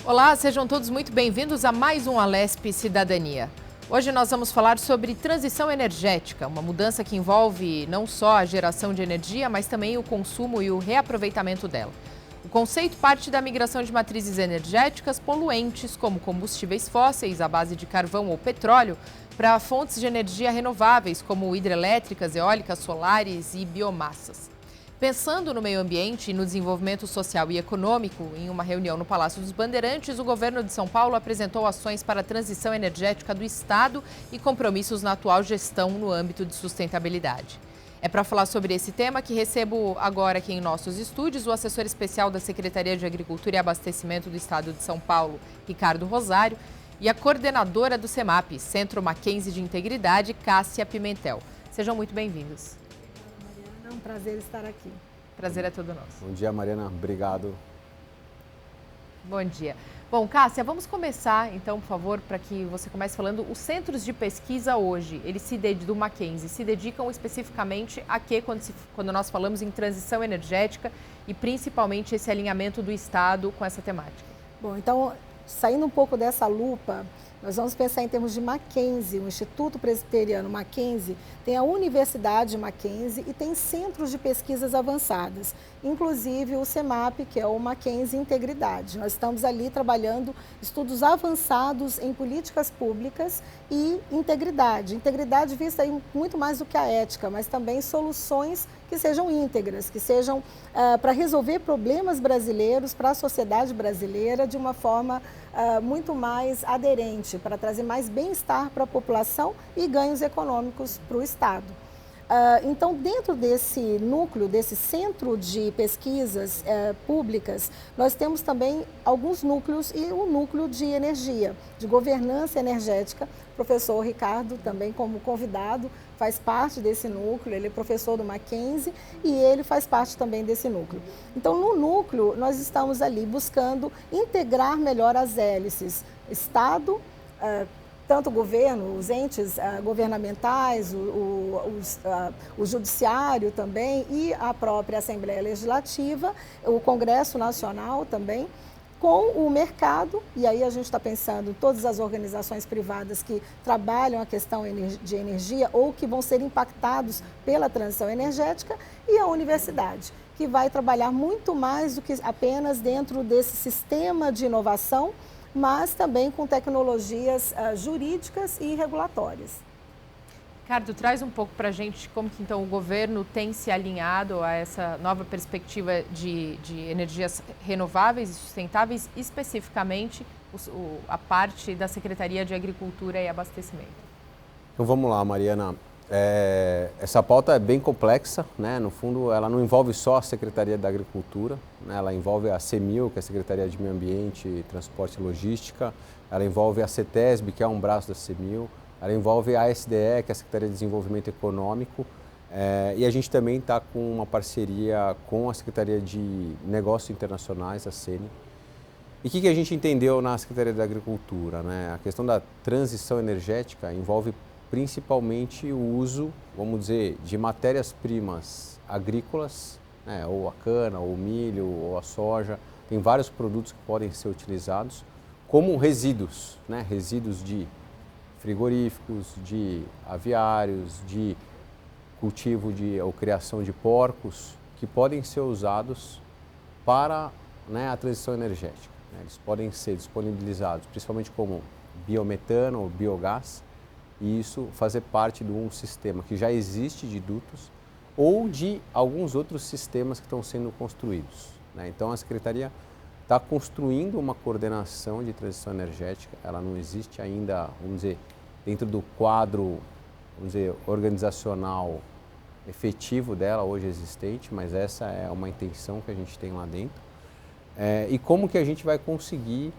Olá, sejam todos muito bem-vindos a mais um Alesp Cidadania. Hoje nós vamos falar sobre transição energética, uma mudança que envolve não só a geração de energia, mas também o consumo e o reaproveitamento dela. O conceito parte da migração de matrizes energéticas poluentes, como combustíveis fósseis à base de carvão ou petróleo, para fontes de energia renováveis, como hidrelétricas, eólicas, solares e biomassas. Pensando no meio ambiente e no desenvolvimento social e econômico, em uma reunião no Palácio dos Bandeirantes, o governo de São Paulo apresentou ações para a transição energética do Estado e compromissos na atual gestão no âmbito de sustentabilidade. É para falar sobre esse tema que recebo agora aqui em nossos estúdios o assessor especial da Secretaria de Agricultura e Abastecimento do Estado de São Paulo, Ricardo Rosário, e a coordenadora do CEMAP, Centro Mackenzie de Integridade, Cássia Pimentel. Sejam muito bem-vindos. É um prazer estar aqui. Prazer é todo nosso. Bom dia, Mariana. Obrigado. Bom dia. Bom, Cássia, vamos começar, então, por favor, para que você comece falando. Os centros de pesquisa hoje, eles do Mackenzie, se dedicam especificamente a quê quando nós falamos em transição energética e principalmente esse alinhamento do Estado com essa temática? Bom, então, saindo um pouco dessa lupa, nós vamos pensar em termos de Mackenzie, o Instituto Presbiteriano Mackenzie, tem a Universidade Mackenzie e tem centros de pesquisas avançadas, inclusive o CEMAP, que é o Mackenzie Integridade. Nós estamos ali trabalhando estudos avançados em políticas públicas e integridade. Integridade vista aí muito mais do que a ética, mas também soluções que sejam íntegras, que sejam para resolver problemas brasileiros, para a sociedade brasileira de uma forma muito mais aderente, para trazer mais bem-estar para a população e ganhos econômicos para o Estado. Então, dentro desse núcleo, desse centro de pesquisas públicas, nós temos também alguns núcleos e o núcleo de energia, de governança energética. O professor Ricardo, também como convidado, faz parte desse núcleo, ele é professor do Mackenzie e ele faz parte também desse núcleo. Então, no núcleo, nós estamos ali buscando integrar melhor as hélices, Estado, tanto o governo, os entes governamentais, o judiciário também e a própria Assembleia Legislativa, o Congresso Nacional também, com o mercado, e aí a gente está pensando em todas as organizações privadas que trabalham a questão de energia ou que vão ser impactados pela transição energética, e a universidade, que vai trabalhar muito mais do que apenas dentro desse sistema de inovação, mas também com tecnologias jurídicas e regulatórias. Ricardo, traz um pouco para a gente como que então o governo tem se alinhado a essa nova perspectiva de energias renováveis e sustentáveis, especificamente a parte da Secretaria de Agricultura e Abastecimento. Então vamos lá, Mariana. Essa pauta é bem complexa, né? No fundo, ela não envolve só a Secretaria da Agricultura, né? Ela envolve a CEMIL, que é a Secretaria de Meio Ambiente, Transporte e Logística, ela envolve a CETESB, que é um braço da CEMIL, ela envolve a ASDE, que é a Secretaria de Desenvolvimento Econômico, e a gente também está com uma parceria com a Secretaria de Negócios Internacionais, a SENI. E o que a gente entendeu na Secretaria da Agricultura, né? A questão da transição energética envolve principalmente o uso, vamos dizer, de matérias-primas agrícolas, né? Ou a cana, ou o milho, ou a soja. Tem vários produtos que podem ser utilizados como resíduos, né? Resíduos de frigoríficos, de aviários, de cultivo ou criação de porcos, que podem ser usados para, né, a transição energética. Né? Eles podem ser disponibilizados principalmente como biometano ou biogás, e isso fazer parte de um sistema que já existe de dutos ou de alguns outros sistemas que estão sendo construídos. Né? Então a Secretaria está construindo uma coordenação de transição energética, ela não existe ainda, vamos dizer, dentro do quadro, vamos dizer, organizacional efetivo dela hoje existente, mas essa é uma intenção que a gente tem lá dentro. E como que a gente vai conseguir,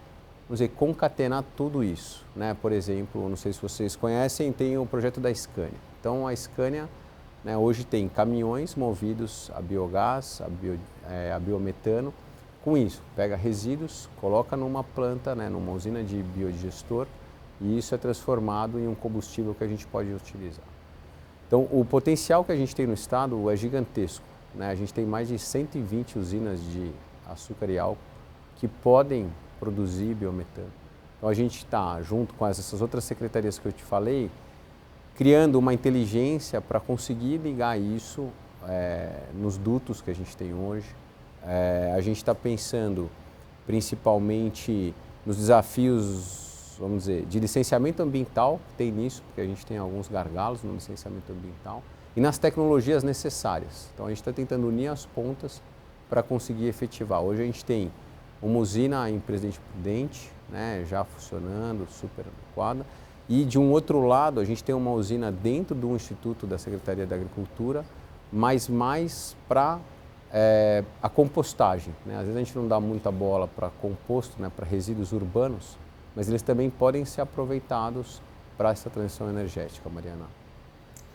vamos dizer, concatenar tudo isso, né? Por exemplo, não sei se vocês conhecem, tem o projeto da Scania. Então a Scania, né, hoje tem caminhões movidos a biogás, a biometano. Com isso, pega resíduos, coloca numa planta, né, numa usina de biodigestor, e isso é transformado em um combustível que a gente pode utilizar. Então, o potencial que a gente tem no estado é gigantesco, né? A gente tem mais de 120 usinas de açúcar e álcool que podem produzir biometano. Então a gente está, junto com essas outras secretarias que eu te falei, criando uma inteligência para conseguir ligar isso nos dutos que a gente tem hoje. A gente está pensando principalmente nos desafios, vamos dizer, de licenciamento ambiental, que tem nisso, porque a gente tem alguns gargalos no licenciamento ambiental, e nas tecnologias necessárias. Então a gente está tentando unir as pontas para conseguir efetivar. Hoje a gente tem uma usina em Presidente Prudente, né, já funcionando, super adequada, e de um outro lado a gente tem uma usina dentro do Instituto da Secretaria da Agricultura, mas mais para a compostagem, né? Às vezes a gente não dá muita bola para composto, né, para resíduos urbanos, mas eles também podem ser aproveitados para essa transição energética, Mariana.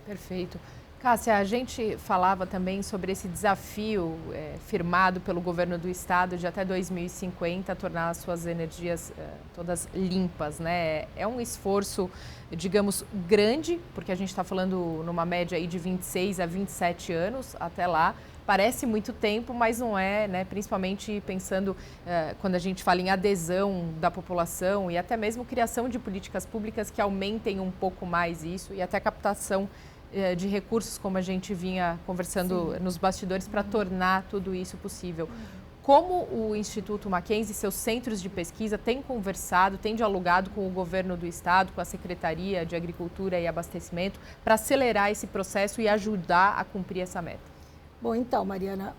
Perfeito. Cássia, a gente falava também sobre esse desafio firmado pelo governo do estado de até 2050 tornar as suas energias todas limpas, né? É um esforço, digamos, grande, porque a gente está falando numa média aí de 26 a 27 anos até lá. Parece muito tempo, mas não é, né? Principalmente pensando quando a gente fala em adesão da população e até mesmo criação de políticas públicas que aumentem um pouco mais isso e até captação de recursos, como a gente vinha conversando Sim. nos bastidores, para tornar tudo isso possível. Como o Instituto Mackenzie e seus centros de pesquisa têm conversado, têm dialogado com o governo do estado, com a Secretaria de Agricultura e Abastecimento, para acelerar esse processo e ajudar a cumprir essa meta? Bom, então, Mariana,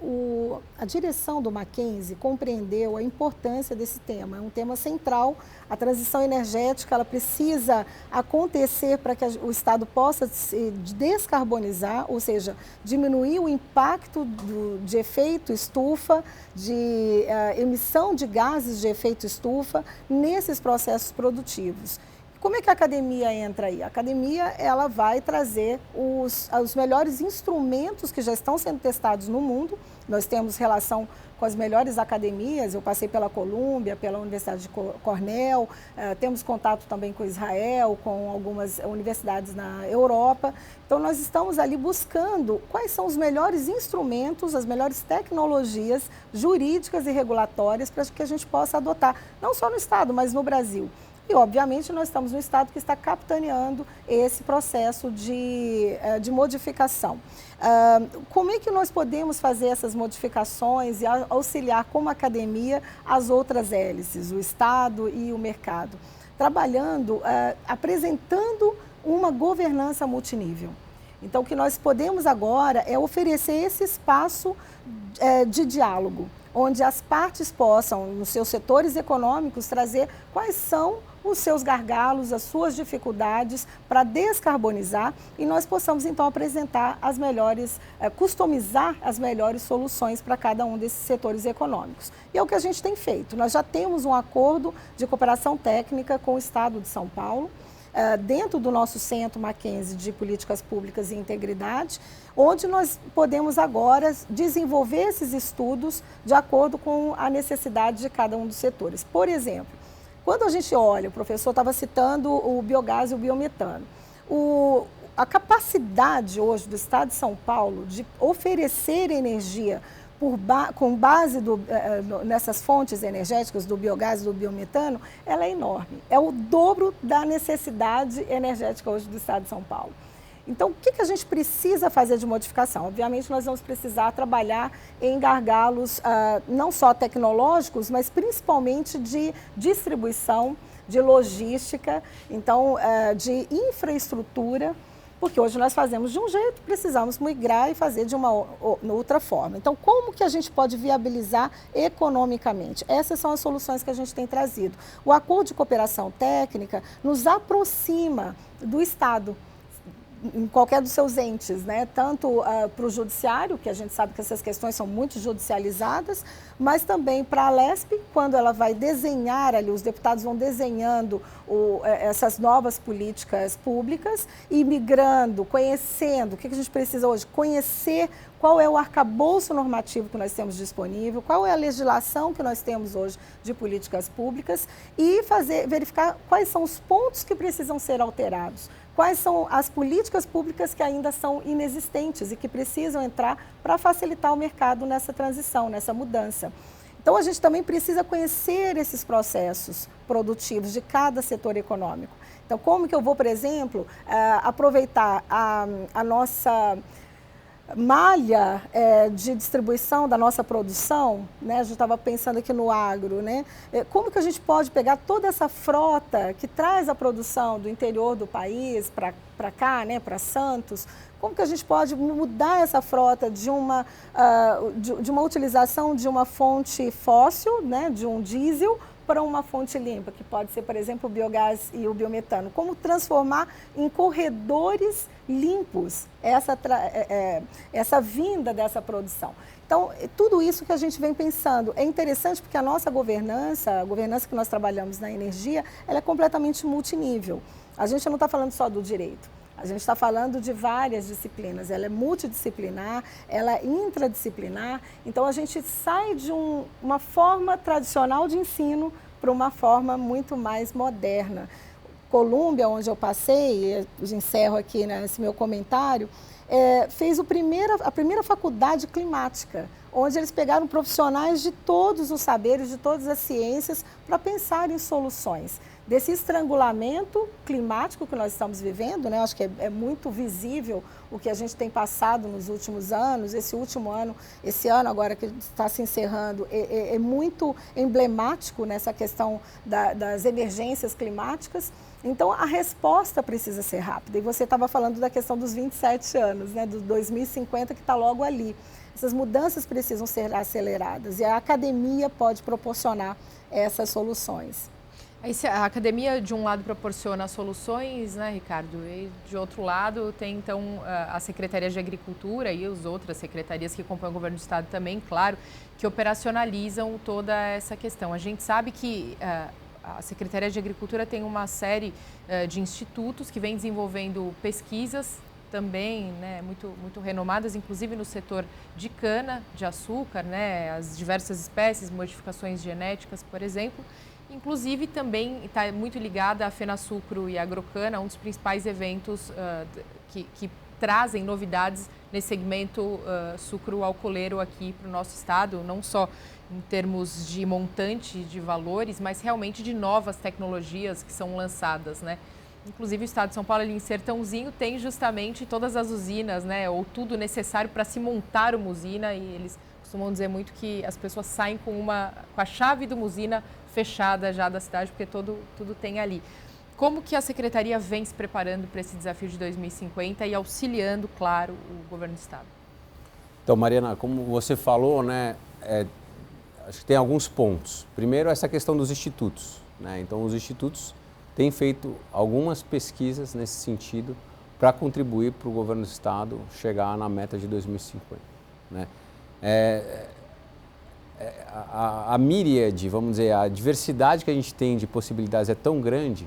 a direção do Mackenzie compreendeu a importância desse tema. É um tema central. A transição energética ela precisa acontecer para que o Estado possa se descarbonizar, ou seja, diminuir o impacto de efeito estufa, de emissão de gases de efeito estufa nesses processos produtivos. Como é que a academia entra aí? A academia ela vai trazer os melhores instrumentos que já estão sendo testados no mundo. Nós temos relação com as melhores academias, eu passei pela Colômbia, pela Universidade de Cornell, temos contato também com Israel, com algumas universidades na Europa. Então nós estamos ali buscando quais são os melhores instrumentos, as melhores tecnologias jurídicas e regulatórias para que a gente possa adotar, não só no Estado, mas no Brasil. E, obviamente, nós estamos no Estado que está capitaneando esse processo de modificação. Como é que nós podemos fazer essas modificações e auxiliar como academia as outras hélices, o Estado e o mercado? Trabalhando, apresentando uma governança multinível. Então, o que nós podemos agora é oferecer esse espaço de diálogo, onde as partes possam, nos seus setores econômicos, trazer quais são os seus gargalos, as suas dificuldades para descarbonizar e nós possamos então apresentar as melhores, customizar as melhores soluções para cada um desses setores econômicos. E é o que a gente tem feito. Nós já temos um acordo de cooperação técnica com o Estado de São Paulo, dentro do nosso Centro Mackenzie de Políticas Públicas e Integridade, onde nós podemos agora desenvolver esses estudos de acordo com a necessidade de cada um dos setores. Por exemplo, quando a gente olha, o professor estava citando o biogás e o biometano, a capacidade hoje do Estado de São Paulo de oferecer energia com base nessas fontes energéticas do biogás e do biometano, ela é enorme. É o dobro da necessidade energética hoje do Estado de São Paulo. Então, o que a gente precisa fazer de modificação? Obviamente, nós vamos precisar trabalhar em gargalos não só tecnológicos, mas principalmente de distribuição, de logística, então, de infraestrutura, porque hoje nós fazemos de um jeito, precisamos migrar e fazer de uma outra forma. Então, como que a gente pode viabilizar economicamente? Essas são as soluções que a gente tem trazido. O acordo de cooperação técnica nos aproxima do Estado, em qualquer dos seus entes, né? Tanto para o judiciário, que a gente sabe que essas questões são muito judicializadas, mas também para a Alesp, quando ela vai desenhar ali, os deputados vão desenhando essas novas políticas públicas e migrando, conhecendo, o que a gente precisa hoje? Conhecer qual é o arcabouço normativo que nós temos disponível, qual é a legislação que nós temos hoje de políticas públicas e verificar quais são os pontos que precisam ser alterados. Quais são as políticas públicas que ainda são inexistentes e que precisam entrar para facilitar o mercado nessa transição, nessa mudança. Então, a gente também precisa conhecer esses processos produtivos de cada setor econômico. Então, como que eu vou, por exemplo, aproveitar a nossa malha de distribuição da nossa produção, né? A gente estava pensando aqui no agro, né? Como que a gente pode pegar toda essa frota que traz a produção do interior do país para cá, né? Para Santos, como que a gente pode mudar essa frota de uma utilização de uma fonte fóssil, né? De um diesel, para uma fonte limpa, que pode ser, por exemplo, o biogás e o biometano. Como transformar em corredores limpos essa vinda dessa produção. Então, tudo isso que a gente vem pensando é interessante porque a nossa governança, a governança que nós trabalhamos na energia, ela é completamente multinível. A gente não está falando só do direito. A gente está falando de várias disciplinas, ela é multidisciplinar, ela é intradisciplinar, então a gente sai de uma forma tradicional de ensino para uma forma muito mais moderna. Colômbia, onde eu passei, encerro aqui nesse meu comentário, fez a primeira faculdade climática, onde eles pegaram profissionais de todos os saberes, de todas as ciências, para pensar em soluções. Desse estrangulamento climático que nós estamos vivendo, né? Acho que é muito visível o que a gente tem passado nos últimos anos. Esse ano agora que está se encerrando, é muito emblemático nessa questão das emergências climáticas. Então, a resposta precisa ser rápida. E você estava falando da questão dos 27 anos, né? Do 2050, que está logo ali. Essas mudanças precisam ser aceleradas e a academia pode proporcionar essas soluções. Aí, a academia, de um lado, proporciona soluções, né, Ricardo? E, de outro lado, tem, então, a Secretaria de Agricultura e as outras secretarias que compõem o governo do Estado também, claro, que operacionalizam toda essa questão. A gente sabe que a Secretaria de Agricultura tem uma série de institutos que vem desenvolvendo pesquisas também, né, muito renomadas, inclusive no setor de cana, de açúcar, né, as diversas espécies, modificações genéticas, por exemplo. Inclusive, também está muito ligada à FenaSucro e à Agrocana, um dos principais eventos que trazem novidades nesse segmento sucro-alcooleiro aqui para o nosso estado, não só em termos de montante de valores, mas realmente de novas tecnologias que são lançadas, né? Inclusive, o estado de São Paulo, ali em Sertãozinho, tem justamente todas as usinas, né? Ou tudo necessário para se montar uma usina, e eles costumam dizer muito que as pessoas saem com a chave de uma usina fechada já da cidade, porque tudo tem ali. Como que a Secretaria vem se preparando para esse desafio de 2050 e auxiliando, claro, o governo do estado? Então, Mariana, como você falou, né, acho que tem alguns pontos. Primeiro, essa questão dos institutos, né? Então, os institutos têm feito algumas pesquisas nesse sentido para contribuir para o governo do estado chegar na meta de 2050, né? A miríade, vamos dizer, a diversidade que a gente tem de possibilidades é tão grande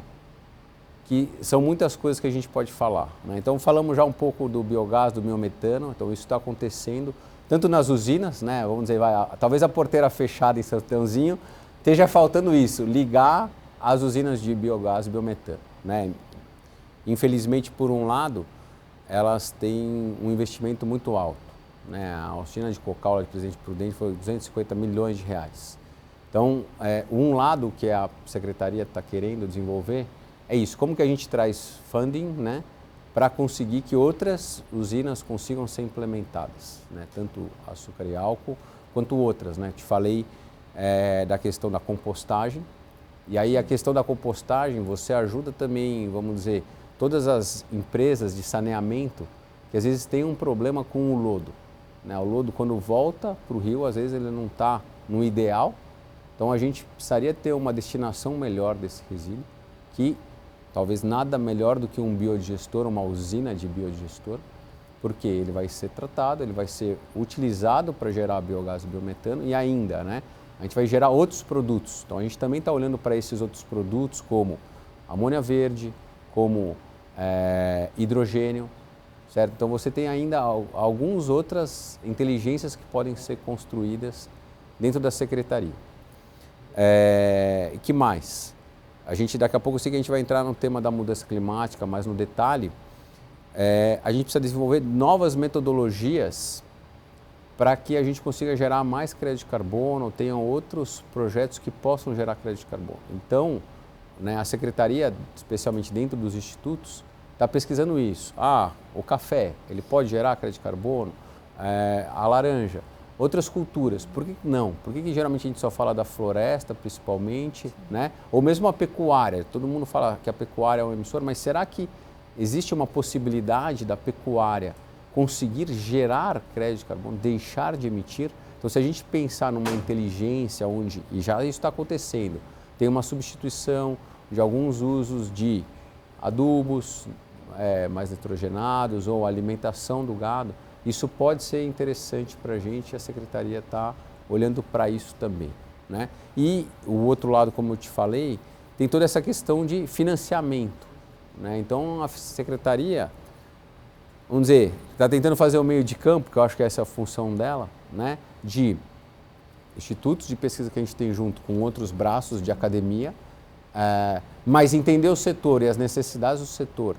que são muitas coisas que a gente pode falar, né? Então, falamos já um pouco do biogás, do biometano, então isso está acontecendo, tanto nas usinas, né? Vamos dizer, talvez a porteira fechada em Sertãozinho esteja faltando isso, ligar as usinas de biogás e biometano, né? Infelizmente, por um lado, elas têm um investimento muito alto, né? A usina de Cocal, de Presidente Prudente, foi 250 milhões de reais. Então, um lado que a Secretaria está querendo desenvolver é isso, como que a gente traz funding, né, para conseguir que outras usinas consigam ser implementadas, né, tanto açúcar e álcool quanto outras, né? Te falei da questão da compostagem, e aí a questão da compostagem, você ajuda também, vamos dizer, todas as empresas de saneamento que às vezes têm um problema com o lodo, né? O lodo, quando volta para o rio, às vezes ele não está no ideal, então a gente precisaria ter uma destinação melhor desse resíduo, que talvez nada melhor do que um biodigestor, uma usina de biodigestor, porque ele vai ser tratado, ele vai ser utilizado para gerar biogás e biometano e ainda, né, a gente vai gerar outros produtos. Então a gente também está olhando para esses outros produtos como amônia verde, como hidrogênio, certo? Então você tem ainda algumas outras inteligências que podem ser construídas dentro da Secretaria. Que mais? A gente, daqui a pouco, eu sei que a gente vai entrar no tema da mudança climática, mas no detalhe, a gente precisa desenvolver novas metodologias para que a gente consiga gerar mais crédito de carbono, tenham outros projetos que possam gerar crédito de carbono. Então, né, a Secretaria, especialmente dentro dos institutos, está pesquisando isso. O café, ele pode gerar crédito de carbono? A laranja, outras culturas, por que não? Por que geralmente a gente só fala da floresta, principalmente, né? Ou mesmo a pecuária, todo mundo fala que a pecuária é um emissor, mas será que existe uma possibilidade da pecuária conseguir gerar crédito de carbono, deixar de emitir? Então, se a gente pensar numa inteligência onde, e já isso está acontecendo, tem uma substituição de alguns usos de adubos mais nitrogenados ou alimentação do gado, isso pode ser interessante para a gente, a Secretaria está olhando para isso também, né? E o outro lado, como eu te falei, tem toda essa questão de financiamento, né? Então, a Secretaria, vamos dizer, está tentando fazer o meio de campo, que eu acho que essa é a função dela, né? De institutos de pesquisa que a gente tem junto com outros braços de academia, mas entender o setor e as necessidades do setor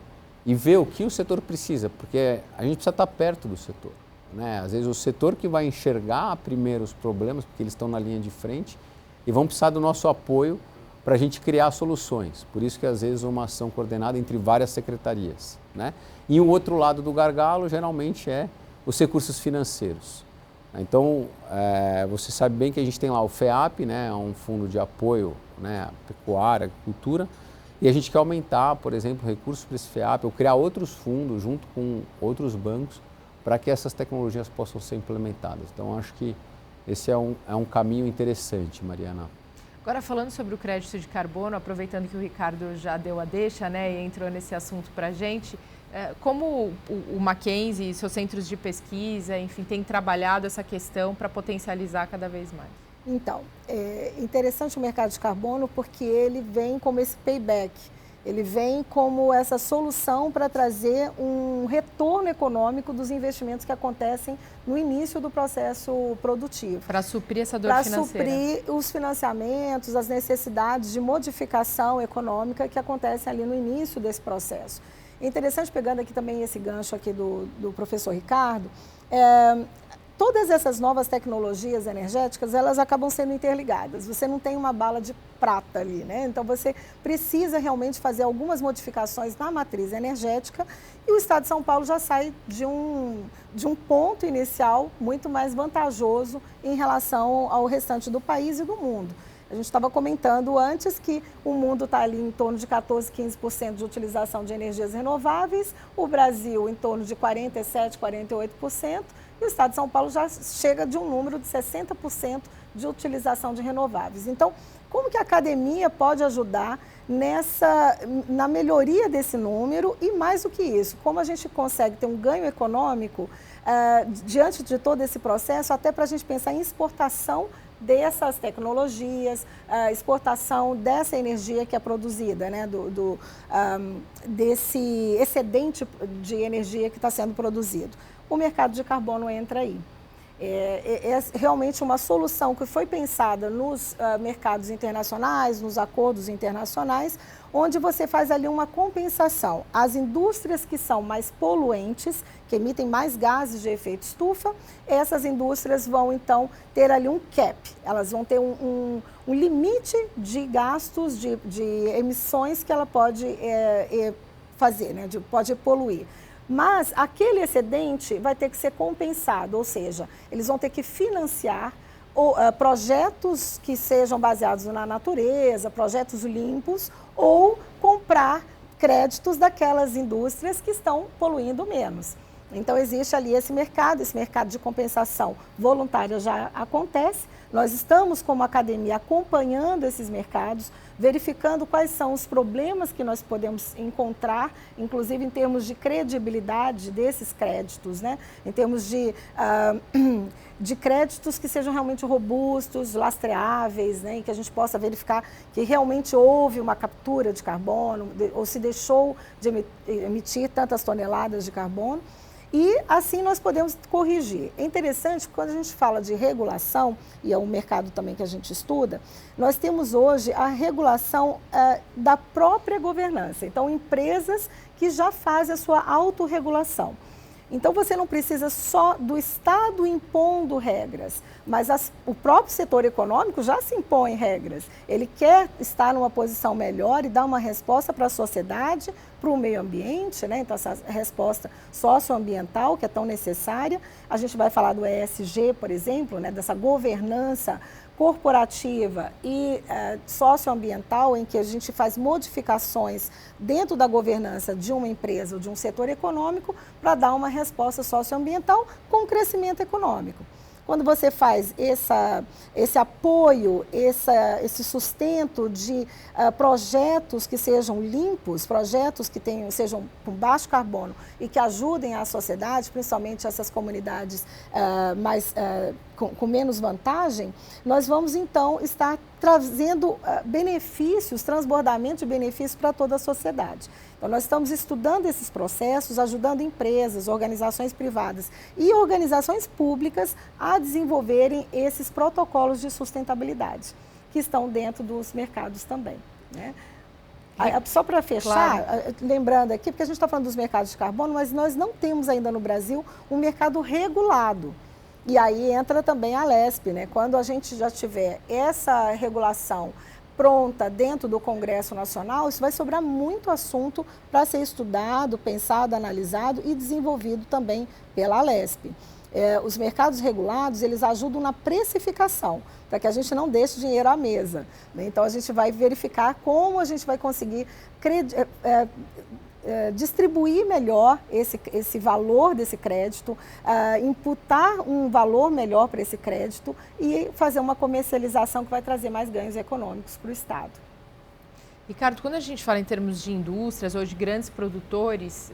e ver o que o setor precisa, porque a gente precisa estar perto do setor, né? Às vezes o setor que vai enxergar primeiro os problemas, porque eles estão na linha de frente e vão precisar do nosso apoio para a gente criar soluções. Por isso que às vezes uma ação coordenada entre várias secretarias, né? E o outro lado do gargalo geralmente é os recursos financeiros. Então, você sabe bem que a gente tem lá o FEAP, né? Um fundo de apoio, né? À pecuária, agricultura, e a gente quer aumentar, por exemplo, recursos para esse FEAP, ou criar outros fundos junto com outros bancos para que essas tecnologias possam ser implementadas. Então, acho que esse é um caminho interessante, Mariana. Agora, falando sobre o crédito de carbono, aproveitando que o Ricardo já deu a deixa, né, e entrou nesse assunto para a gente, como o Mackenzie e seus centros de pesquisa, enfim, têm trabalhado essa questão para potencializar cada vez mais? Então, é interessante o mercado de carbono porque ele vem como esse payback, ele vem como essa solução para trazer um retorno econômico dos investimentos que acontecem no início do processo produtivo. Para suprir essa dor financeira. Para suprir os financiamentos, as necessidades de modificação econômica que acontecem ali no início desse processo. É interessante, pegando aqui também esse gancho aqui do professor Ricardo, todas essas novas tecnologias energéticas, elas acabam sendo interligadas. Você não tem uma bala de prata ali, né? Então, você precisa realmente fazer algumas modificações na matriz energética e o Estado de São Paulo já sai de um ponto inicial muito mais vantajoso em relação ao restante do país e do mundo. A gente estava comentando antes que o mundo está ali em torno de 14%, 15% de utilização de energias renováveis, o Brasil em torno de 47%, 48%, e o Estado de São Paulo já chega de um número de 60% de utilização de renováveis. Então, como que a academia pode ajudar na melhoria desse número e, mais do que isso, como a gente consegue ter um ganho econômico diante de todo esse processo, até para a gente pensar em exportação dessas tecnologias, exportação dessa energia que é produzida, né, desse excedente de energia que está sendo produzido. O mercado de carbono entra aí. É realmente uma solução que foi pensada nos mercados internacionais, nos acordos internacionais, onde você faz ali uma compensação. As indústrias que são mais poluentes, que emitem mais gases de efeito estufa, essas indústrias vão então ter ali um cap, elas vão ter um limite de gastos, de emissões que ela pode fazer, né? Pode poluir. Mas aquele excedente vai ter que ser compensado, ou seja, eles vão ter que financiar projetos que sejam baseados na natureza, projetos limpos, ou comprar créditos daquelas indústrias que estão poluindo menos. Então, existe ali esse mercado de compensação voluntária já acontece. Nós estamos, como academia, acompanhando esses mercados, verificando quais são os problemas que nós podemos encontrar, inclusive em termos de credibilidade desses créditos, né? Em termos de créditos que sejam realmente robustos, lastreáveis, né? E que a gente possa verificar que realmente houve uma captura de carbono ou se deixou de emitir tantas toneladas de carbono. E assim nós podemos corrigir. É interessante que quando a gente fala de regulação, e é um mercado também que a gente estuda, nós temos hoje a regulação da própria governança. Então, empresas que já fazem a sua autorregulação. Então, você não precisa só do Estado impondo regras, mas o próprio setor econômico já se impõe regras. Ele quer estar numa posição melhor e dar uma resposta para a sociedade, para o meio ambiente, né? Então, essa resposta socioambiental que é tão necessária. A gente vai falar do ESG, por exemplo, né? Dessa governança corporativa e socioambiental, em que a gente faz modificações dentro da governança de uma empresa ou de um setor econômico para dar uma resposta socioambiental com crescimento econômico. Quando você faz esse apoio, esse sustento de projetos que sejam limpos, projetos que sejam com baixo carbono e que ajudem a sociedade, principalmente essas comunidades com menos vantagem, nós vamos então estar trazendo benefícios, transbordamento de benefícios para toda a sociedade. Então, nós estamos estudando esses processos, ajudando empresas, organizações privadas e organizações públicas a desenvolverem esses protocolos de sustentabilidade, que estão dentro dos mercados também, né? Só para fechar, claro, lembrando aqui, porque a gente está falando dos mercados de carbono, mas nós não temos ainda no Brasil um mercado regulado. E aí entra também a Alesp, né? Quando a gente já tiver essa regulação pronta dentro do Congresso Nacional, isso vai sobrar muito assunto para ser estudado, pensado, analisado e desenvolvido também pela Alesp. Os mercados regulados, eles ajudam na precificação, para que a gente não deixe dinheiro à mesa, né? Então, a gente vai verificar como a gente vai conseguir distribuir melhor esse valor desse crédito, imputar um valor melhor para esse crédito e fazer uma comercialização que vai trazer mais ganhos econômicos para o Estado. Ricardo, quando a gente fala em termos de indústrias ou de grandes produtores,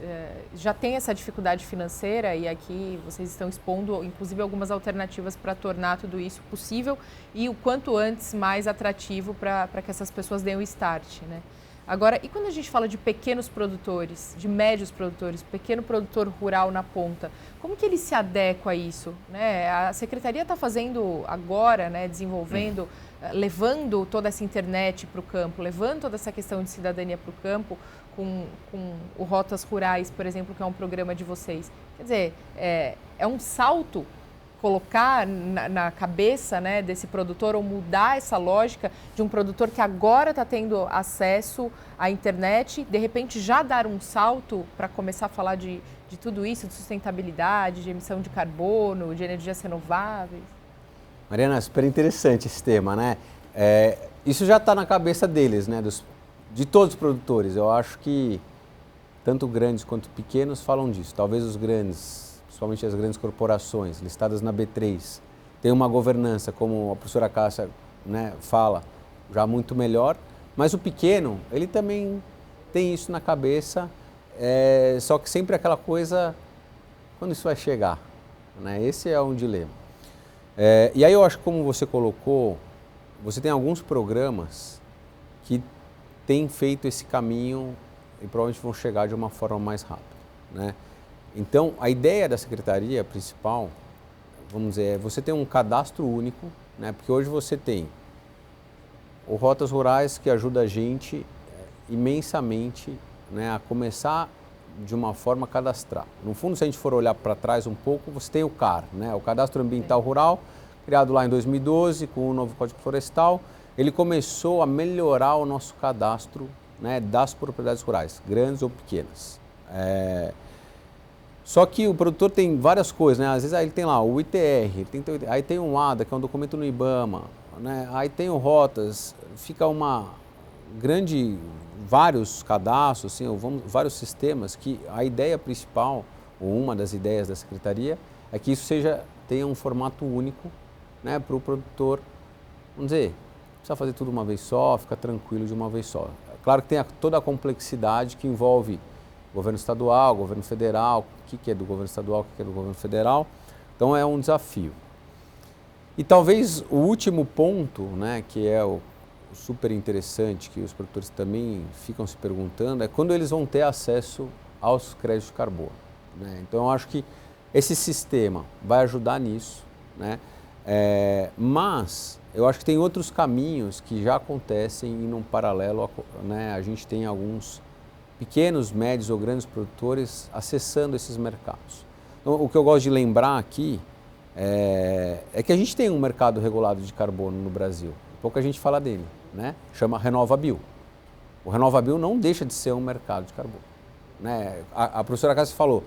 já tem essa dificuldade financeira e aqui vocês estão expondo, inclusive, algumas alternativas para tornar tudo isso possível e o quanto antes mais atrativo para que essas pessoas deem o start, né? Agora, e quando a gente fala de pequenos produtores, de médios produtores, pequeno produtor rural na ponta, como que ele se adequa a isso, né? A Secretaria está fazendo agora, né, desenvolvendo, levando toda essa internet para o campo, levando toda essa questão de cidadania para o campo, com o Rotas Rurais, por exemplo, que é um programa de vocês. Quer dizer, é um salto colocar na cabeça, né, desse produtor ou mudar essa lógica de um produtor que agora está tendo acesso à internet, de repente já dar um salto para começar a falar de tudo isso, de sustentabilidade, de emissão de carbono, de energias renováveis? Mariana, super interessante esse tema, né? Isso já está na cabeça deles, né, de todos os produtores. Eu acho que tanto grandes quanto pequenos falam disso. Talvez os grandes, principalmente as grandes corporações listadas na B3, tem uma governança, como a professora Cássia, né, fala, já muito melhor, mas o pequeno, ele também tem isso na cabeça, só que sempre aquela coisa, quando isso vai chegar, né? Esse é um dilema. E aí eu acho que, como você colocou, você tem alguns programas que têm feito esse caminho e provavelmente vão chegar de uma forma mais rápida, né? Então, a ideia da Secretaria principal, vamos dizer, é você ter um cadastro único, né? Porque hoje você tem o Rotas Rurais, que ajuda a gente imensamente, né, a começar de uma forma a cadastrar. No fundo, se a gente for olhar para trás um pouco, você tem o CAR, né? O Cadastro Ambiental Rural, criado lá em 2012 com o novo Código Florestal. Ele começou a melhorar o nosso cadastro, né, das propriedades rurais, grandes ou pequenas. Só que o produtor tem várias coisas, né? Às vezes ele tem lá o ITR, aí tem um ADA, que é um documento no IBAMA, né? Aí tem o Rotas, fica vários cadastros, assim, vários sistemas, que a ideia principal, ou uma das ideias da Secretaria, é que isso tenha um formato único, né, para o produtor, vamos dizer, não precisa fazer tudo uma vez só, fica tranquilo de uma vez só. Claro que tem toda a complexidade que envolve governo estadual, governo federal, o que é do governo estadual, o que é do governo federal. Então é um desafio. E talvez o último ponto, né, que é o super interessante, que os produtores também ficam se perguntando, é quando eles vão ter acesso aos créditos de carbono, né? Então eu acho que esse sistema vai ajudar nisso, né? Mas eu acho que tem outros caminhos que já acontecem e num paralelo, né, a gente tem alguns pequenos, médios ou grandes produtores acessando esses mercados. Então, o que eu gosto de lembrar aqui é que a gente tem um mercado regulado de carbono no Brasil. Pouca gente fala dele, né? Chama RenovaBio. O RenovaBio não deixa de ser um mercado de carbono, né? A professora Cássia falou,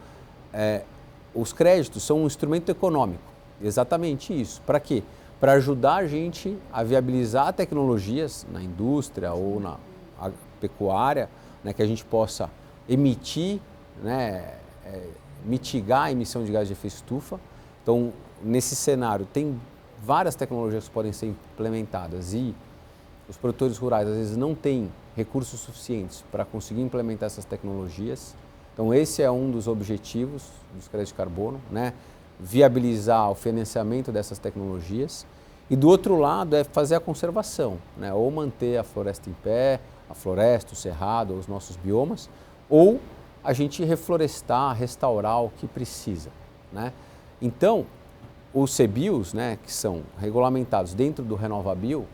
os créditos são um instrumento econômico, exatamente isso. Para quê? Para ajudar a gente a viabilizar tecnologias na indústria ou na pecuária, né, que a gente possa emitir, né, mitigar a emissão de gás de efeito estufa. Então, nesse cenário, tem várias tecnologias que podem ser implementadas e os produtores rurais às vezes não têm recursos suficientes para conseguir implementar essas tecnologias. Então, esse é um dos objetivos dos créditos de carbono, né? Viabilizar o financiamento dessas tecnologias. E do outro lado é fazer a conservação, né? Ou manter a floresta em pé, a floresta, o cerrado, os nossos biomas, ou a gente reflorestar, restaurar o que precisa, né? Então, os CBIOs, né, que são regulamentados dentro do RenovaBio,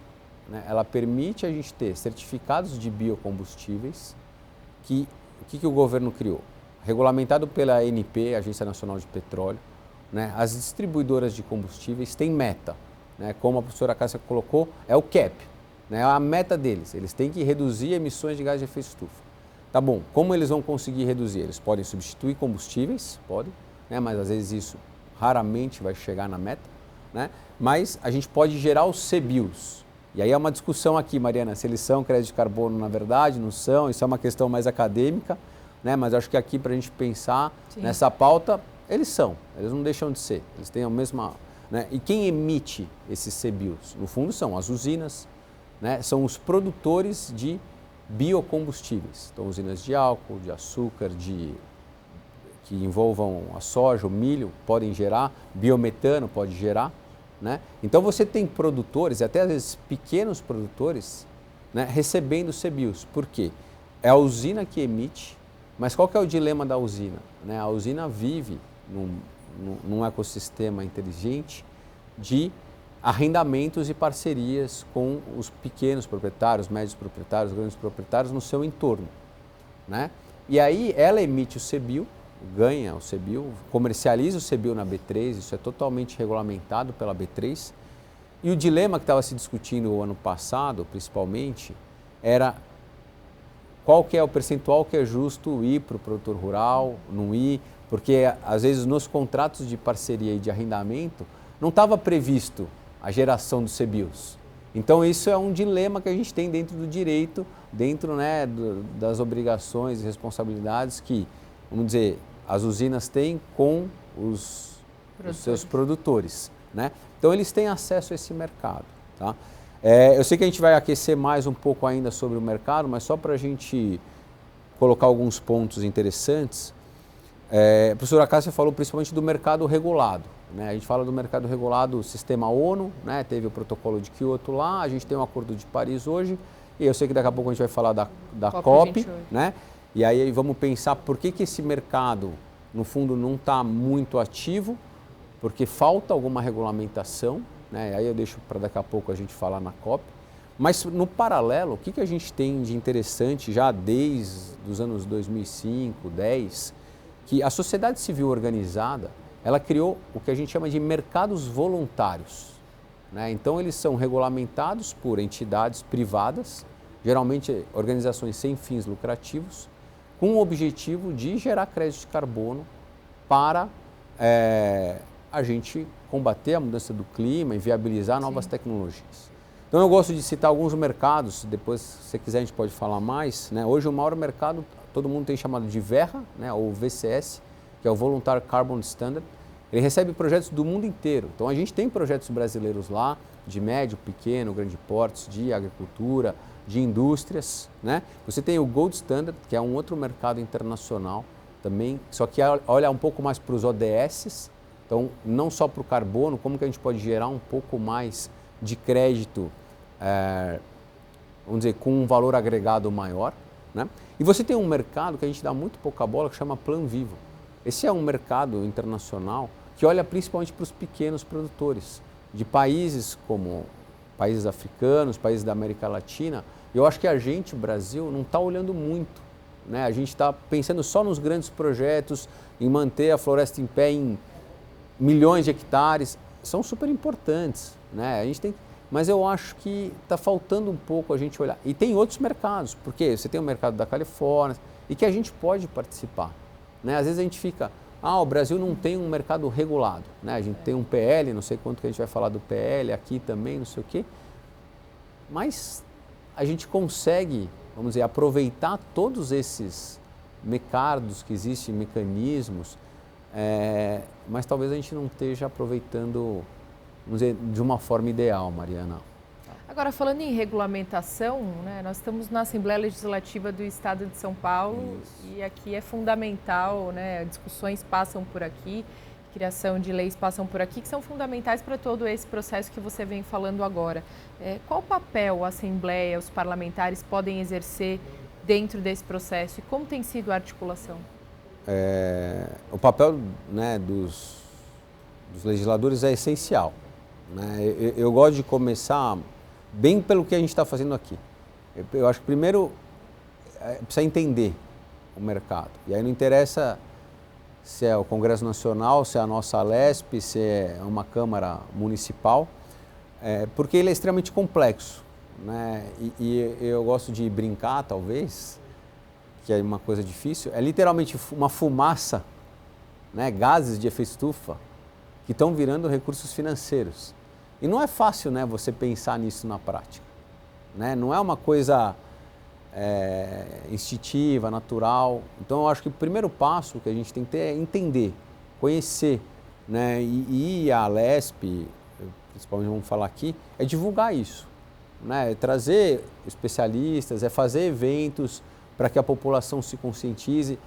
né, ela permite a gente ter certificados de biocombustíveis que o governo criou? Regulamentado pela ANP, Agência Nacional de Petróleo, né, as distribuidoras de combustíveis têm meta, né, como a professora Cássia colocou, é o CAP, né, a meta deles, eles têm que reduzir emissões de gás de efeito estufa. Tá bom, como eles vão conseguir reduzir? Eles podem substituir combustíveis, podem, né, mas às vezes isso raramente vai chegar na meta, né, mas a gente pode gerar os CBIOs. E aí é uma discussão aqui, Mariana, se eles são crédito de carbono na verdade, não são, isso é uma questão mais acadêmica, né? Mas acho que aqui para a gente pensar nessa pauta, eles não deixam de ser, eles têm a mesma... Né? E quem emite esses CBIOs? No fundo são as usinas, né? São os produtores de biocombustíveis, então usinas de álcool, de açúcar, que envolvam a soja, o milho, podem gerar, biometano pode gerar. Né? Então você tem produtores, até às vezes pequenos produtores, né, recebendo CBIOs. Por quê? É a usina que emite, mas qual que é o dilema da usina? Né? A usina vive num ecossistema inteligente de arrendamentos e parcerias com os pequenos proprietários, médios proprietários, grandes proprietários no seu entorno. Né? E aí ela emite o CBIO, ganha o CBIO, comercializa o CBIO na B3, isso é totalmente regulamentado pela B3. E o dilema que estava se discutindo o ano passado, principalmente, era qual que é o percentual que é justo ir para o produtor rural, não ir, porque às vezes nos contratos de parceria e de arrendamento não estava previsto a geração dos CBIOs. Então isso é um dilema que a gente tem dentro do direito, dentro, né, das obrigações e responsabilidades que, vamos dizer, as usinas têm com os seus produtores, né? Então eles têm acesso a esse mercado, tá? Eu sei que a gente vai aquecer mais um pouco ainda sobre o mercado, mas só para a gente colocar alguns pontos interessantes, a professora Cássia falou principalmente do mercado regulado, né? A gente fala do mercado regulado, sistema ONU, né? Teve o protocolo de Kyoto lá, a gente tem o Acordo de Paris hoje, e eu sei que daqui a pouco a gente vai falar da COP, né? E aí vamos pensar por que esse mercado, no fundo, não está muito ativo, porque falta alguma regulamentação, né? Aí eu deixo para daqui a pouco a gente falar na COP. Mas no paralelo, o que a gente tem de interessante já desde os anos 2005, 10, que a sociedade civil organizada, ela criou o que a gente chama de mercados voluntários, né? Então eles são regulamentados por entidades privadas, geralmente organizações sem fins lucrativos, com o objetivo de gerar crédito de carbono para a gente combater a mudança do clima e viabilizar novas tecnologias. Então eu gosto de citar alguns mercados, depois se você quiser a gente pode falar mais, né? Hoje o maior mercado, todo mundo tem chamado de VERRA, né? Ou VCS, que é o Voluntary Carbon Standard. Ele recebe projetos do mundo inteiro, então a gente tem projetos brasileiros lá, de médio, pequeno, grande porte, de agricultura, de indústrias, né? Você tem o Gold Standard, que é um outro mercado internacional também, só que olha um pouco mais para os ODS, então não só para o carbono, como que a gente pode gerar um pouco mais de crédito, vamos dizer, com um valor agregado maior, né? E você tem um mercado que a gente dá muito pouca bola, que chama Plan Vivo. Esse é um mercado internacional que olha principalmente para os pequenos produtores, de países como países africanos, países da América Latina. Eu acho que a gente, o Brasil, não está olhando muito né? A gente está pensando só nos grandes projetos, em manter a floresta em pé em milhões de hectares, são super importantes, né? A gente tem, mas eu acho que está faltando um pouco a gente olhar. E tem outros mercados, porque você tem o mercado da Califórnia e que a gente pode participar, né? Às vezes a gente fica, o Brasil não tem um mercado regulado, né? A gente tem um PL, não sei quanto que a gente vai falar do PL aqui também, não sei o quê, mas a gente consegue, vamos dizer, aproveitar todos esses mercados que existem, mecanismos, mas talvez a gente não esteja aproveitando, vamos dizer, de uma forma ideal, Mariana. Agora, falando em regulamentação, né, nós estamos na Assembleia Legislativa do Estado de São Paulo. Isso. E aqui é fundamental, né, discussões passam por aqui, criação de leis passam por aqui, que são fundamentais para todo esse processo que você vem falando agora. Qual papel a Assembleia, os parlamentares podem exercer dentro desse processo e como tem sido a articulação? O papel, né, dos legisladores é essencial, né? Eu gosto de começar bem pelo que a gente está fazendo aqui. Eu acho que primeiro precisa entender o mercado. E aí não interessa se é o Congresso Nacional, se é a nossa Alesp, se é uma Câmara Municipal, porque ele é extremamente complexo, né? E eu gosto de brincar, talvez, que é uma coisa difícil, é literalmente uma fumaça, né, gases de efeito estufa, que estão virando recursos financeiros. E não é fácil, né, você pensar nisso na prática, né? Não é uma coisa instintiva, natural. Então eu acho que o primeiro passo que a gente tem que ter é entender, conhecer, né? E a Alesp, principalmente vamos falar aqui, é divulgar isso, né? É trazer especialistas, é fazer eventos para que a população se conscientize.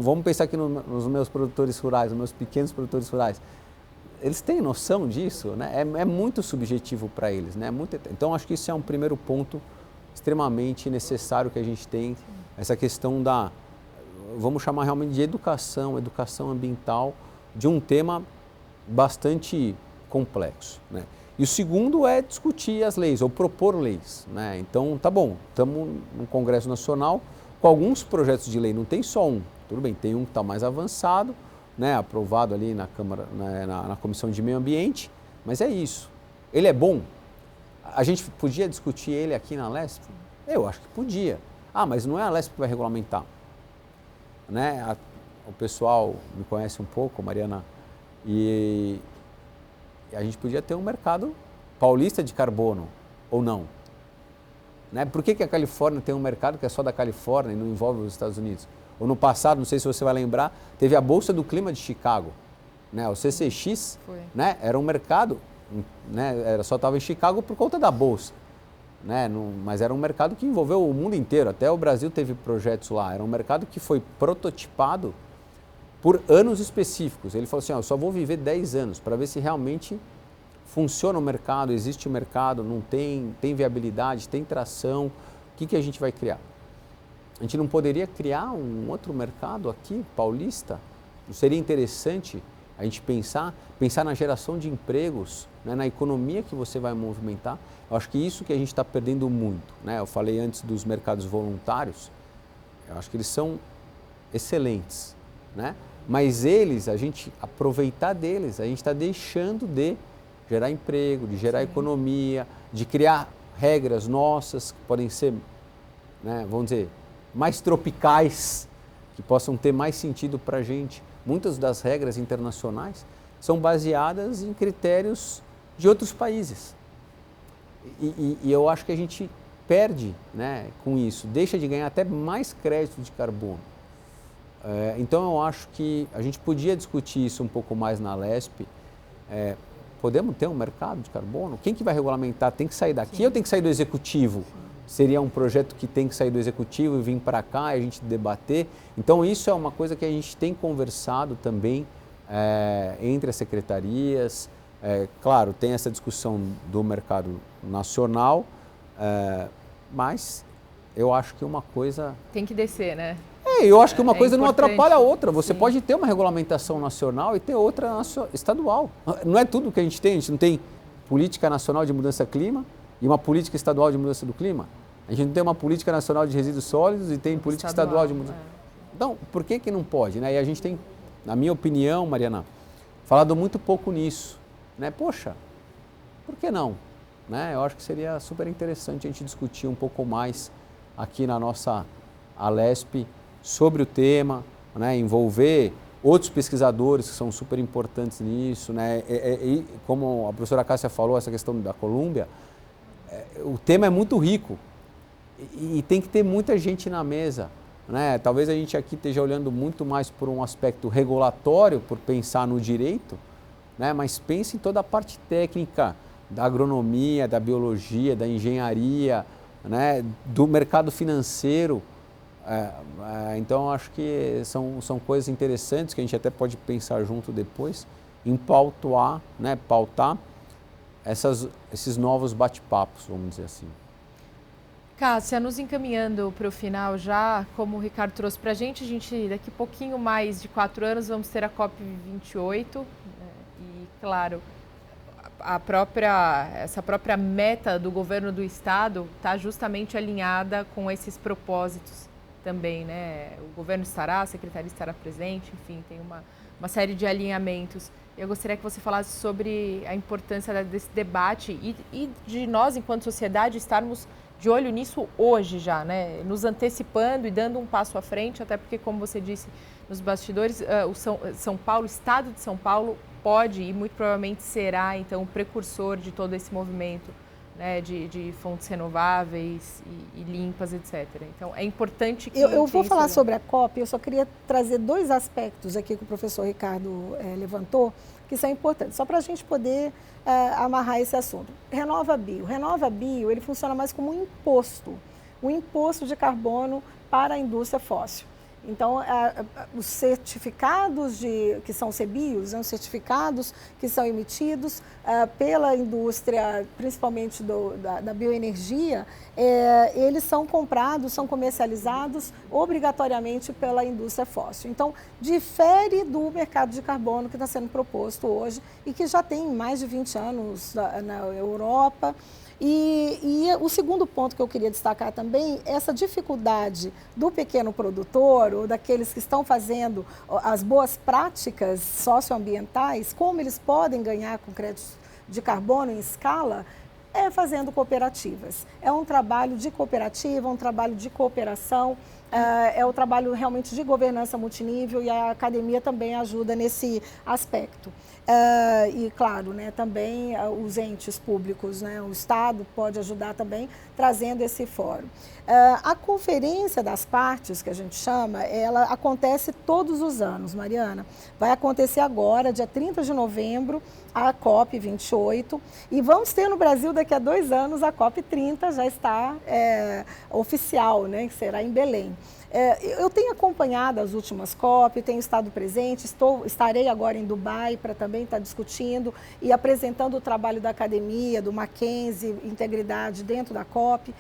Vamos pensar aqui nos meus produtores rurais, nos meus pequenos produtores rurais. Eles têm noção disso, né? É muito subjetivo para eles, né? Então, acho que isso é um primeiro ponto extremamente necessário que a gente tem, essa questão vamos chamar realmente de educação ambiental, de um tema bastante complexo, né? E o segundo é discutir as leis, ou propor leis, né? Então, tá bom, estamos no Congresso Nacional com alguns projetos de lei, não tem só um, tudo bem, tem um que está mais avançado, né, aprovado ali na Câmara, na Comissão de Meio Ambiente, mas é isso. Ele é bom? A gente podia discutir ele aqui na Alesp? Eu acho que podia. Mas não é a Alesp que vai regulamentar, né? O pessoal me conhece um pouco, Mariana, e a gente podia ter um mercado paulista de carbono, ou não? Né? Por que a Califórnia tem um mercado que é só da Califórnia e não envolve os Estados Unidos? Ou no passado, não sei se você vai lembrar, teve a Bolsa do Clima de Chicago, né? O CCX, né? Era um mercado, né? Só estava em Chicago por conta da Bolsa, né? Mas era um mercado que envolveu o mundo inteiro, até o Brasil teve projetos lá. Era um mercado que foi prototipado por anos específicos. Ele falou assim, eu só vou viver 10 anos para ver se realmente funciona o mercado, existe o mercado, não tem viabilidade, tem tração, o que a gente vai criar? A gente não poderia criar um outro mercado aqui, paulista? Não seria interessante a gente pensar na geração de empregos, né, na economia que você vai movimentar? Eu acho que isso que a gente está perdendo muito, né? Eu falei antes dos mercados voluntários, eu acho que eles são excelentes, né? Mas a gente aproveitar deles, a gente está deixando de gerar emprego, de gerar economia, de criar regras nossas que podem ser, né, vamos dizer, mais tropicais, que possam ter mais sentido para a gente. Muitas das regras internacionais são baseadas em critérios de outros países. E eu acho que a gente perde, né, com isso, deixa de ganhar até mais crédito de carbono. Então eu acho que a gente podia discutir isso um pouco mais na Alesp. Podemos ter um mercado de carbono? Quem que vai regulamentar? Tem que sair daqui ou tem que sair do executivo? Seria um projeto que tem que sair do executivo e vir para cá e a gente debater. Então isso é uma coisa que a gente tem conversado também entre as secretarias. Claro, tem essa discussão do mercado nacional, mas eu acho que uma coisa... Tem que descer, né? Eu acho que uma coisa não atrapalha a outra. Você pode ter uma regulamentação nacional e ter outra estadual. Não é tudo que a gente não tem política nacional de mudança do clima e uma política estadual de mudança do clima. A A gente não tem uma política nacional de resíduos sólidos e tem política estadual de mudança. Então, por que não pode? Né? E a gente tem, na minha opinião, Mariana, falado muito pouco nisso. Né? Poxa, por que não? Né? Eu acho que seria super interessante a gente discutir um pouco mais aqui na nossa Alesp sobre o tema, né? Envolver outros pesquisadores que são super importantes nisso. Né? E como a professora Cássia falou, essa questão da Colômbia, o tema é muito rico e tem que ter muita gente na mesa. Né? Talvez a gente aqui esteja olhando muito mais por um aspecto regulatório, por pensar no direito, né? Mas pense em toda a parte técnica da agronomia, da biologia, da engenharia, né? Do mercado financeiro. Então, acho que são coisas interessantes que a gente até pode pensar junto depois em pautar esses novos bate-papos, vamos dizer assim. Cássia, nos encaminhando para o final já, como o Ricardo trouxe para a gente daqui a pouquinho mais de 4 anos vamos ter a COP28 e, claro, essa própria meta do governo do estado está justamente alinhada com esses propósitos também, né? O governo estará, a secretaria estará presente, enfim, tem uma série de alinhamentos. Eu gostaria que você falasse sobre a importância desse debate e de nós, enquanto sociedade, estarmos de olho nisso hoje já, né? Nos antecipando e dando um passo à frente, até porque, como você disse nos bastidores, o estado de São Paulo pode e muito provavelmente será, então, o precursor de todo esse movimento, né, de fontes renováveis e limpas, etc. Então, é importante que... Eu vou falar sobre a COP, eu só queria trazer 2 aspectos aqui que o professor Ricardo levantou, que são importantes, só para a gente poder amarrar esse assunto. RenovaBio. RenovaBio, ele funciona mais como um imposto de carbono para a indústria fóssil. Então, os certificados que são CBIOS, os certificados que são emitidos pela indústria, principalmente da bioenergia, eles são comprados, são comercializados obrigatoriamente pela indústria fóssil. Então, difere do mercado de carbono que está sendo proposto hoje e que já tem mais de 20 anos na Europa. E o segundo ponto que eu queria destacar também é essa dificuldade do pequeno produtor ou daqueles que estão fazendo as boas práticas socioambientais, como eles podem ganhar com créditos de carbono em escala, fazendo cooperativas. É um trabalho de cooperativa, um trabalho de cooperação, é um trabalho realmente de governança multinível e a academia também ajuda nesse aspecto. E, claro, né, também os entes públicos, né, o Estado pode ajudar também trazendo esse fórum. A conferência das partes, que a gente chama, ela acontece todos os anos, Mariana. Vai acontecer agora, dia 30 de novembro, a COP28. E vamos ter no Brasil, daqui a 2 anos, a COP30 já está oficial, né, que será em Belém. Eu tenho acompanhado as últimas COP, tenho estado presente, estarei agora em Dubai para também estar discutindo e apresentando o trabalho da academia, do Mackenzie, integridade dentro da COP.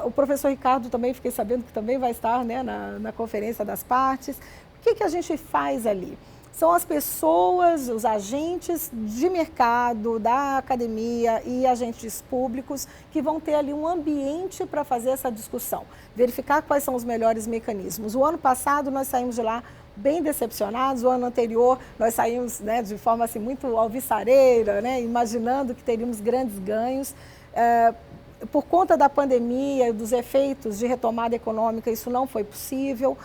O professor Ricardo também, fiquei sabendo que também vai estar, né, na conferência das partes. O que a gente faz ali? São as pessoas, os agentes de mercado, da academia e agentes públicos que vão ter ali um ambiente para fazer essa discussão, verificar quais são os melhores mecanismos. O ano passado nós saímos de lá bem decepcionados, o ano anterior nós saímos, né, de forma assim, muito alvissareira, né, imaginando que teríamos grandes ganhos. Por conta da pandemia e dos efeitos de retomada econômica, isso não foi possível.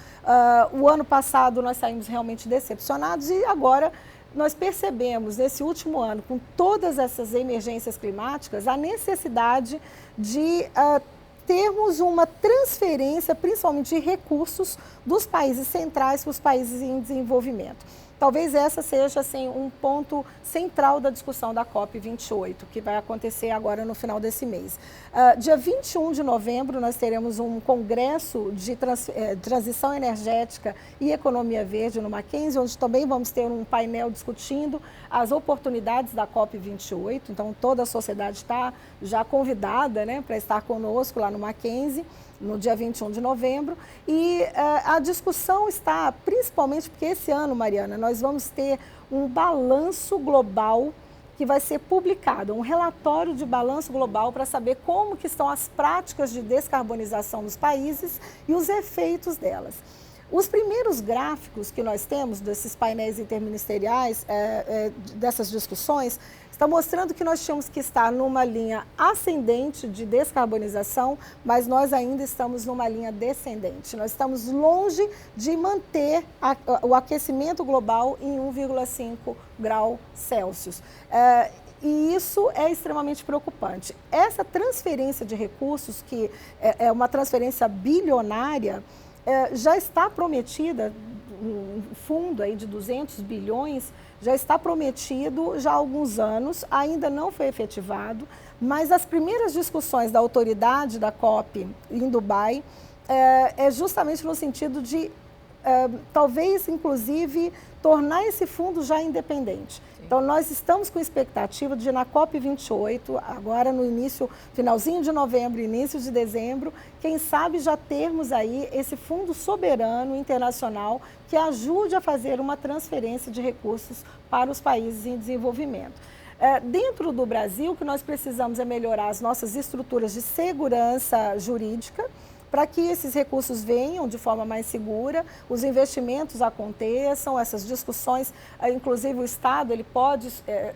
O ano passado nós saímos realmente decepcionados e agora nós percebemos, nesse último ano, com todas essas emergências climáticas, a necessidade de termos uma transferência, principalmente de recursos, dos países centrais para os países em desenvolvimento. Talvez essa seja assim, um ponto central da discussão da COP28, que vai acontecer agora no final desse mês. Dia 21 de novembro, nós teremos um congresso de transição energética e economia verde no Mackenzie, onde também vamos ter um painel discutindo as oportunidades da COP28. Então, toda a sociedade está já convidada, né, para estar conosco lá no Mackenzie, no dia 21 de novembro, e a discussão está, principalmente porque esse ano, Mariana, nós vamos ter um balanço global que vai ser publicado, um relatório de balanço global para saber como que estão as práticas de descarbonização nos países e os efeitos delas. Os primeiros gráficos que nós temos desses painéis interministeriais, dessas discussões, estão mostrando que nós tínhamos que estar numa linha ascendente de descarbonização, mas nós ainda estamos numa linha descendente. Nós estamos longe de manter o aquecimento global em 1,5 grau Celsius. E isso é extremamente preocupante. Essa transferência de recursos, que é uma transferência bilionária, já está prometida, um fundo aí de 200 bilhões, já está prometido já há alguns anos, ainda não foi efetivado, mas as primeiras discussões da autoridade da COP em Dubai é justamente no sentido de, talvez, inclusive, tornar esse fundo já independente. Então, nós estamos com expectativa de, na COP28, agora no finalzinho de novembro, início de dezembro, quem sabe já termos aí esse fundo soberano internacional que ajude a fazer uma transferência de recursos para os países em desenvolvimento. Dentro do Brasil, o que nós precisamos é melhorar as nossas estruturas de segurança jurídica, para que esses recursos venham de forma mais segura, os investimentos aconteçam, essas discussões, inclusive o Estado, ele pode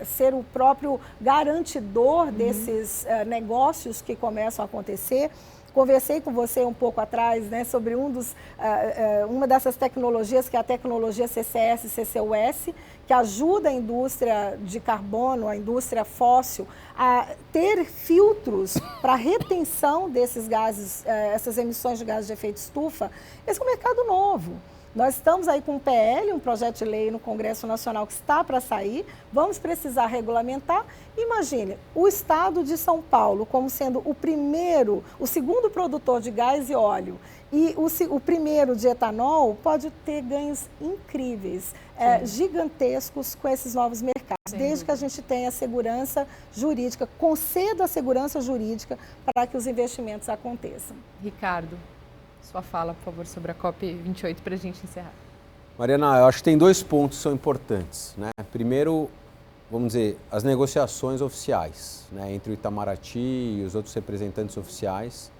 ser o próprio garantidor desses negócios que começam a acontecer. Conversei com você um pouco atrás, né, sobre uma dessas tecnologias, que é a tecnologia CCS, CCUS, que ajuda a indústria de carbono, a indústria fóssil, a ter filtros para retenção desses gases, essas emissões de gases de efeito estufa. Esse é um mercado novo. Nós estamos aí com um PL, um projeto de lei no Congresso Nacional que está para sair, vamos precisar regulamentar. Imagine, o estado de São Paulo como sendo o segundo produtor de gás e óleo e o primeiro de etanol pode ter ganhos incríveis, gigantescos com esses novos mercados, desde que a gente tenha segurança jurídica, conceda a segurança jurídica para que os investimentos aconteçam. Ricardo, sua fala, por favor, sobre a COP28 para a gente encerrar. Mariana, eu acho que tem 2 pontos que são importantes, né? Primeiro, vamos dizer, as negociações oficiais, né, entre o Itamaraty e os outros representantes oficiais,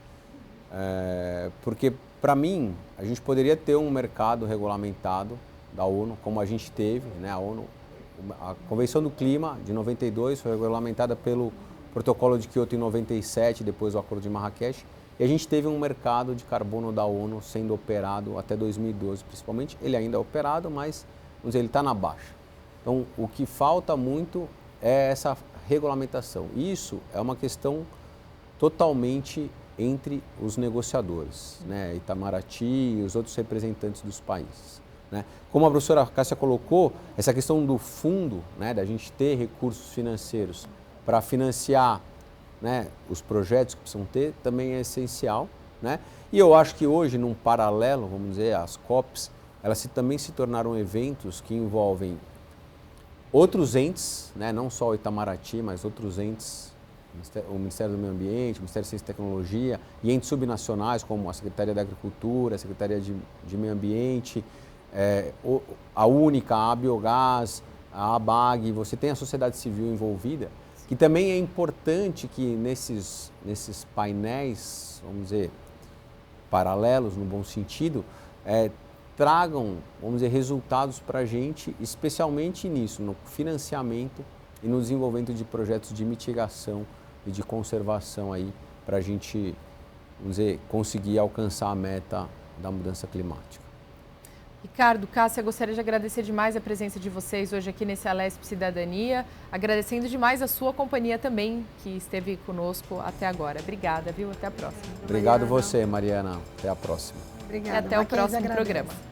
porque, para mim, a gente poderia ter um mercado regulamentado da ONU, como a gente teve, né? A Convenção do Clima, de 92, foi regulamentada pelo Protocolo de Kyoto em 97, depois o Acordo de Marrakech, e a gente teve um mercado de carbono da ONU sendo operado até 2012, principalmente. Ele ainda é operado, mas, vamos dizer, ele está na baixa. Então, o que falta muito é essa regulamentação. Isso é uma questão totalmente entre os negociadores, né? Itamaraty e os outros representantes dos países, né? Como a professora Cássia colocou, essa questão do fundo, né, da gente ter recursos financeiros para financiar, né, os projetos que precisam ter, também é essencial, né? E eu acho que hoje, num paralelo, vamos dizer, as COPs, elas também se tornaram eventos que envolvem outros entes, né, não só o Itamaraty, mas outros entes, o Ministério do Meio Ambiente, o Ministério de Ciência e Tecnologia, e entes subnacionais, como a Secretaria da Agricultura, a Secretaria de Meio Ambiente, a Única, a Biogás, a ABAG, você tem a sociedade civil envolvida, que também é importante que nesses painéis, vamos dizer, paralelos, no bom sentido, tragam, vamos dizer, resultados para a gente, especialmente nisso, no financiamento e no desenvolvimento de projetos de mitigação e de conservação aí, para a gente, vamos dizer, conseguir alcançar a meta da mudança climática. Ricardo, Cássia, gostaria de agradecer demais a presença de vocês hoje aqui nesse Alesp Cidadania, agradecendo demais a sua companhia também, que esteve conosco até agora. Obrigada, viu? Até a próxima. Obrigado você, Mariana. Até a próxima. Obrigada. E até o próximo programa.